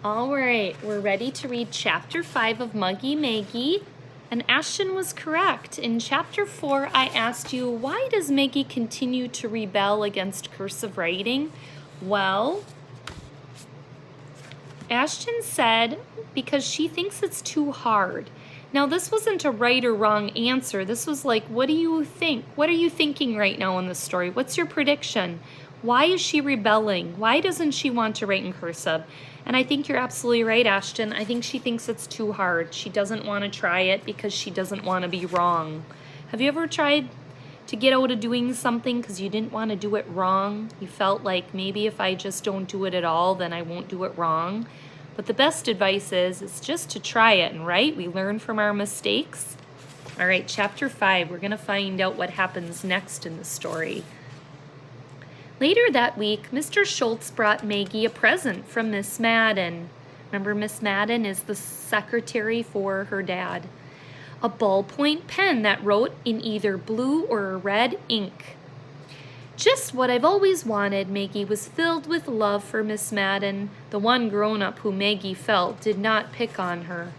All right, we're ready to read Chapter 5 of Muggy Maggie. And Ashton was correct. In Chapter 4, I asked you, why does Maggie continue to rebel against cursive writing? Well, Ashton said because she thinks it's too hard. Now, this wasn't a right or wrong answer. This was like, what do you think? What are you thinking right now in the story? What's your prediction? Why is she rebelling? Why doesn't she want to write in cursive? And I think you're absolutely right, Ashton. I think she thinks it's too hard. She doesn't want to try it because she doesn't want to be wrong. Have you ever tried to get out of doing something because you didn't want to do it wrong? You felt like maybe if I just don't do it at all, then I won't do it wrong. But the best advice is just to try it, and right? We learn from our mistakes. All right, Chapter 5, we're going to find out what happens next in the story. Later that week, Mr. Schultz brought Maggie a present from Miss Madden. Remember, Miss Madden is the secretary for her dad. A ballpoint pen that wrote in either blue or red ink. Just what I've always wanted. Maggie was filled with love for Miss Madden. The one grown-up who Maggie felt did not pick on her.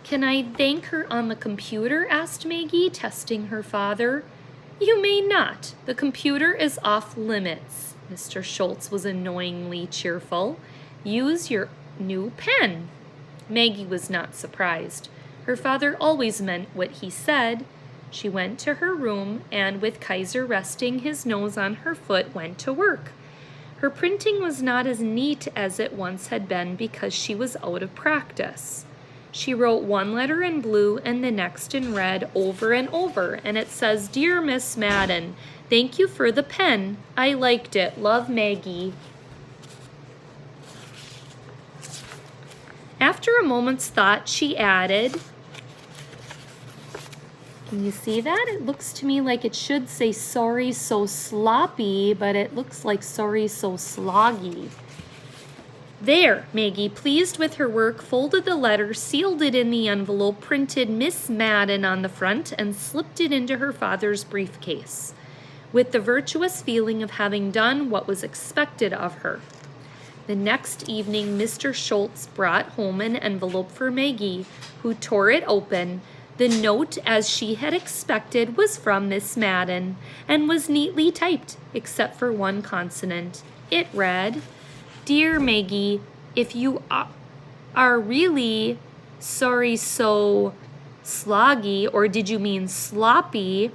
Can I thank her on the computer? Asked Maggie, testing her father. You may not. The computer is off limits. Mr. Schultz was annoyingly cheerful. Use your new pen. Maggie was not surprised. Her father always meant what he said. She went to her room and, with Kaiser resting his nose on her foot, went to work. Her printing was not as neat as it once had been because she was out of practice. She wrote one letter in blue and the next in red over and over, and it says, Dear Miss Madden, thank you for the pen. I liked it. Love, Maggie. After a moment's thought, she added, can you see that? It looks to me like it should say sorry so sloppy, but it looks like sorry so sloggy. There, Maggie, pleased with her work, folded the letter, sealed it in the envelope, printed Miss Madden on the front, and slipped it into her father's briefcase, with the virtuous feeling of having done what was expected of her. The next evening, Mr. Schultz brought home an envelope for Maggie, who tore it open. The note, as she had expected, was from Miss Madden, and was neatly typed, except for one consonant. It read, Dear Maggie, if you are really sorry so sloggy, or did you mean sloppy,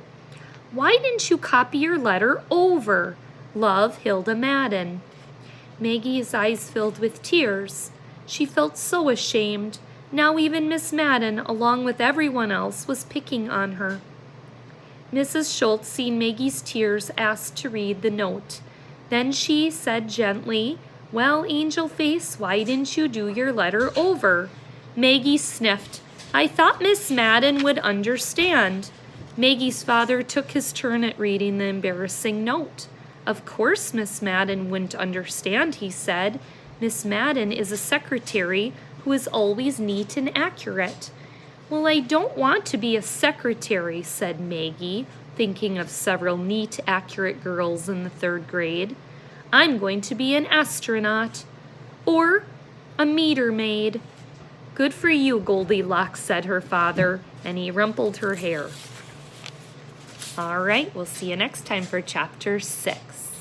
why didn't you copy your letter over? Love, Hilda Madden. Maggie's eyes filled with tears. She felt so ashamed. Now even Miss Madden, along with everyone else, was picking on her. Mrs. Schultz, seeing Maggie's tears, asked to read the note. Then she said gently, Well, Angel Face, why didn't you do your letter over? Maggie sniffed. I thought Miss Madden would understand. Maggie's father took his turn at reading the embarrassing note. Of course Miss Madden wouldn't understand, he said. Miss Madden is a secretary who is always neat and accurate. Well, I don't want to be a secretary, said Maggie, thinking of several neat, accurate girls in the 3rd grade. I'm going to be an astronaut or a meter maid. Good for you, Goldilocks, said her father, and he rumpled her hair. All right, we'll see you next time for Chapter 6.